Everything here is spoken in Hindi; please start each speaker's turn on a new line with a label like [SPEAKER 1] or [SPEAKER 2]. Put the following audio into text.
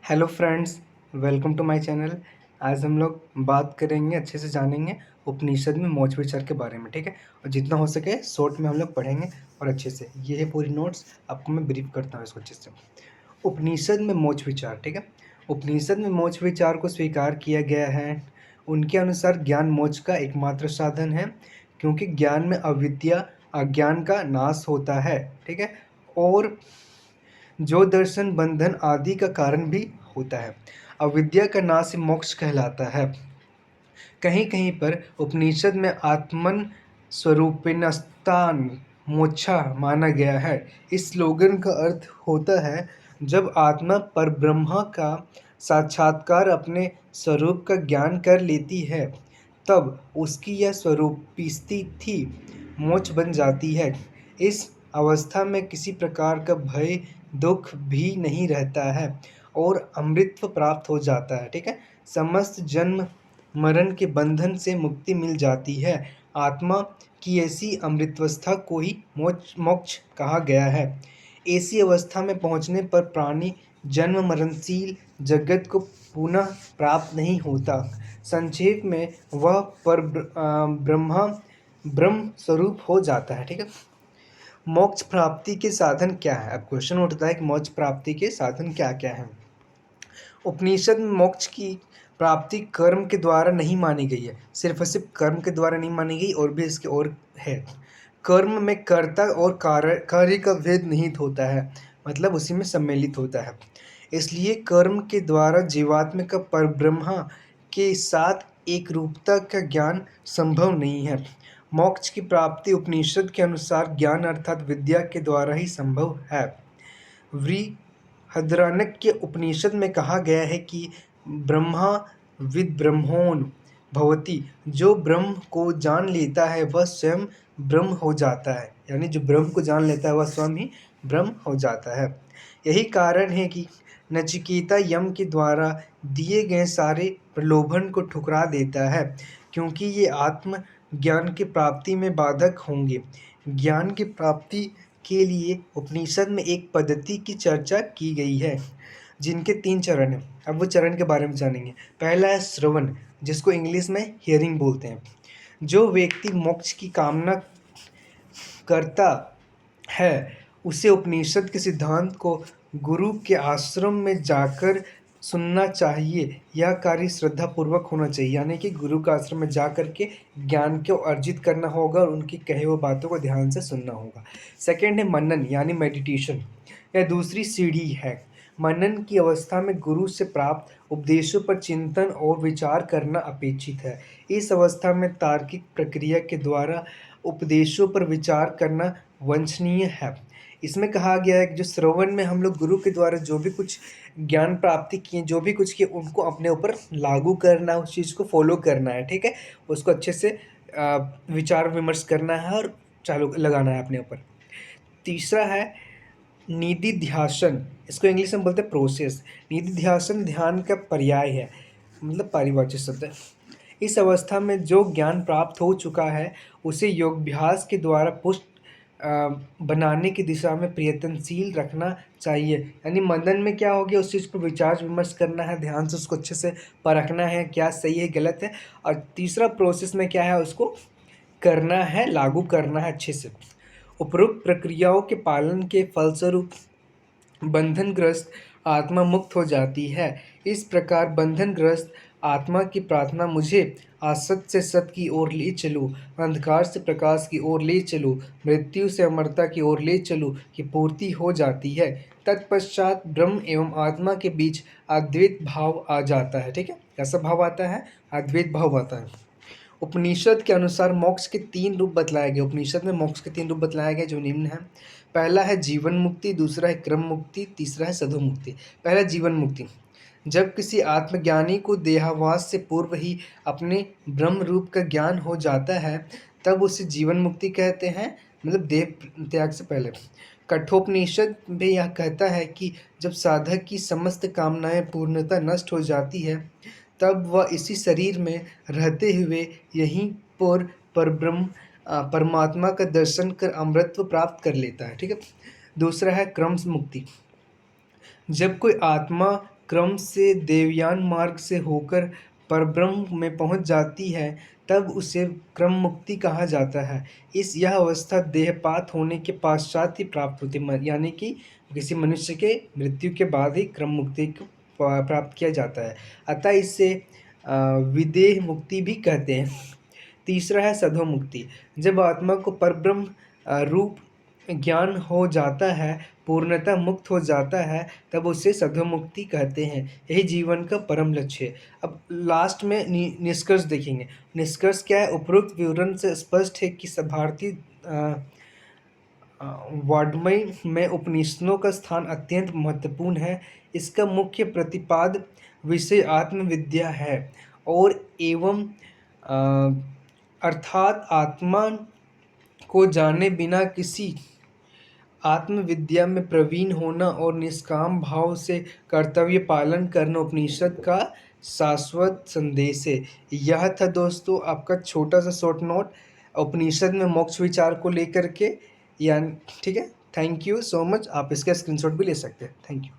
[SPEAKER 1] Hello friends, welcome to my channel. आज हम लोग बात करेंगे, अच्छे से जानेंगे उपनिषद में मोक्ष विचार के बारे में। ठीक है, और जितना हो सके शॉर्ट में हम लोग पढ़ेंगे और अच्छे से। ये है पूरी नोट्स, आपको मैं ब्रीफ करता हूँ इसको अच्छे से। उपनिषद में मोक्ष विचार। ठीक है, उपनिषद में मोक्ष विचार को स्वीकार किया गया है। उनके अनुसार ज्ञान मोक्ष का एकमात्र साधन है, क्योंकि ज्ञान में अविद्या अज्ञान का नाश होता है। ठीक है, और जो दर्शन बंधन आदि का कारण भी होता है। अविद्या का नाश ही मोक्ष कहलाता है। कहीं कहीं पर उपनिषद में आत्मन स्वरूपिणस्तान मोक्षा माना गया है। इस स्लोगन का अर्थ होता है, जब आत्मा परब्रह्म का साक्षात्कार अपने स्वरूप का ज्ञान कर लेती है, तब उसकी यह स्वरूपी स्थिति मोक्ष बन जाती है। इस अवस्था में किसी प्रकार का भय दुख भी नहीं रहता है और अमृतत्व प्राप्त हो जाता है। ठीक है, समस्त जन्म मरण के बंधन से मुक्ति मिल जाती है। आत्मा की ऐसी अमृतावस्था को ही मोक्ष कहा गया है। ऐसी अवस्था में पहुंचने पर प्राणी जन्म मरणशील जगत को पुनः प्राप्त नहीं होता। संक्षेप में वह ब्रह्म स्वरूप हो जाता है। ठीक है, मोक्ष प्राप्ति के साधन क्या है? अब क्वेश्चन उठता है कि मोक्ष प्राप्ति के साधन क्या क्या हैं। उपनिषद में मोक्ष की प्राप्ति कर्म के द्वारा नहीं मानी गई है। सिर्फ और सिर्फ कर्म के द्वारा नहीं मानी गई, और भी इसके और है। कर्म में कर्ता और कार्य का भेद निहित होता है, मतलब उसी में सम्मिलित होता है। इसलिए कर्म के द्वारा जीवात्मा का परब्रह्म के साथ एक रूपता का ज्ञान संभव नहीं है। मोक्ष की प्राप्ति उपनिषद के अनुसार ज्ञान अर्थात विद्या के द्वारा ही संभव है। बृहदारण्यक उपनिषद में कहा गया है कि ब्रह्मा विद ब्रह्मोन भवति। जो ब्रह्म को जान लेता है वह स्वयं ब्रह्म हो जाता है, यानी जो ब्रह्म को जान लेता है वह स्वयं ही ब्रह्म हो जाता है। यही कारण है कि नचिकेता यम के द्वारा दिए गए सारे प्रलोभन को ठुकरा देता है, क्योंकि ये आत्म ज्ञान की प्राप्ति में बाधक होंगे। ज्ञान की प्राप्ति के लिए उपनिषद में एक पद्धति की चर्चा की गई है, जिनके 3 चरण हैं। अब वो चरण के बारे में जानेंगे। पहला है श्रवण, जिसको इंग्लिश में हियरिंग बोलते हैं। जो व्यक्ति मोक्ष की कामना करता है, उसे उपनिषद के सिद्धांत को गुरु के आश्रम में जाकर सुनना चाहिए। यह कार्य श्रद्धापूर्वक होना चाहिए, यानी कि गुरु का आश्रम में जा कर के ज्ञान को अर्जित करना होगा और उनकी कहे हुए बातों को ध्यान से सुनना होगा। सेकंड है मनन, यानी मेडिटेशन। यह दूसरी सीढ़ी है। मनन की अवस्था में गुरु से प्राप्त उपदेशों पर चिंतन और विचार करना अपेक्षित है। इस अवस्था में तार्किक प्रक्रिया के द्वारा उपदेशों पर विचार करना वांछनीय है। इसमें कहा गया है कि जो श्रवण में हम लोग गुरु के द्वारा जो भी कुछ ज्ञान प्राप्ति किए, जो भी कुछ किए, उनको अपने ऊपर लागू करना, उस चीज़ को फॉलो करना है। ठीक है, उसको अच्छे से विचार विमर्श करना है और चालू लगाना है अपने ऊपर। तीसरा है निधिध्यासन, इसको इंग्लिश में बोलते हैं प्रोसेस। निधिध्यासन ध्यान का पर्याय है, मतलब पारिभाषिक शब्द है। इस अवस्था में जो ज्ञान प्राप्त हो चुका है, उसे योगाभ्यास के द्वारा पुष्ट बनाने की दिशा में प्रयत्नशील रखना चाहिए। यानी मनन में क्या हो गया, उस चीज़ पर विचार विमर्श करना है, ध्यान से उसको अच्छे से परखना है, क्या सही है गलत है। और तीसरा प्रोसेस में क्या है, उसको करना है, लागू करना है अच्छे से। उपरोक्त प्रक्रियाओं के पालन के फलस्वरूप बंधनग्रस्त आत्मा मुक्त हो जाती है। इस प्रकार बंधनग्रस्त आत्मा की प्रार्थना, मुझे असत से सत की ओर ले चलो, अंधकार से प्रकाश की ओर ले चलो, मृत्यु से अमरता की ओर ले चलो, की पूर्ति हो जाती है। तत्पश्चात ब्रह्म एवं आत्मा के बीच अद्वैत भाव आ जाता है। ठीक है, कैसा भाव आता है? अद्वैत भाव आता है। उपनिषद के अनुसार मोक्ष के 3 रूप बतलाए गए। उपनिषद में मोक्ष के 3 रूप बतलाए गए, जो निम्न है। पहला है जीवन मुक्ति, दूसरा है क्रम मुक्ति, तीसरा है सधो मुक्ति। पहला जीवन मुक्ति। जब किसी आत्मज्ञानी को देहावास से पूर्व ही अपने ब्रह्म रूप का ज्ञान हो जाता है, तब उसे जीवन मुक्ति कहते हैं, मतलब देह त्याग से पहले। कठोपनिषद में यह कहता है कि जब साधक की समस्त कामनाएं पूर्णतः नष्ट हो जाती है, तब वह इसी शरीर में रहते हुए यहीं पर परब्रह्म परमात्मा का दर्शन कर अमृतत्व प्राप्त कर लेता है। ठीक है, दूसरा है क्रम मुक्ति। जब कोई आत्मा क्रम से देवयान मार्ग से होकर परब्रह्म में पहुंच जाती है, तब उसे क्रम मुक्ति कहा जाता है। यह अवस्था देहपात होने के पश्चात ही प्राप्त होती है, यानी कि किसी मनुष्य के मृत्यु के बाद ही क्रम मुक्ति को प्राप्त किया जाता है। अतः इसे विदेह मुक्ति भी कहते हैं। तीसरा है सधो मुक्ति। जब आत्मा को परब्रह्म रूप ज्ञान हो जाता है, पूर्णतः मुक्त हो जाता है, तब उसे सधो मुक्ति कहते हैं। यही जीवन का परम लक्ष्य है। अब लास्ट में निष्कर्ष देखेंगे। निष्कर्ष क्या है? उपरोक्त विवरण से स्पष्ट है कि भारतीय वाङ्मय में उपनिषदों का स्थान अत्यंत महत्वपूर्ण है। इसका मुख्य प्रतिपाद्य विषय आत्मविद्या है और एवं अर्थात आत्मा को जाने बिना किसी आत्मविद्या में प्रवीण होना और निष्काम भाव से कर्तव्य पालन करना उपनिषद का शाश्वत संदेश है। यह था दोस्तों आपका छोटा सा शॉर्ट नोट उपनिषद में मोक्ष विचार को लेकर के। या ठीक है, थैंक यू सो मच। आप इसका स्क्रीनशॉट भी ले सकते हैं। Thank you.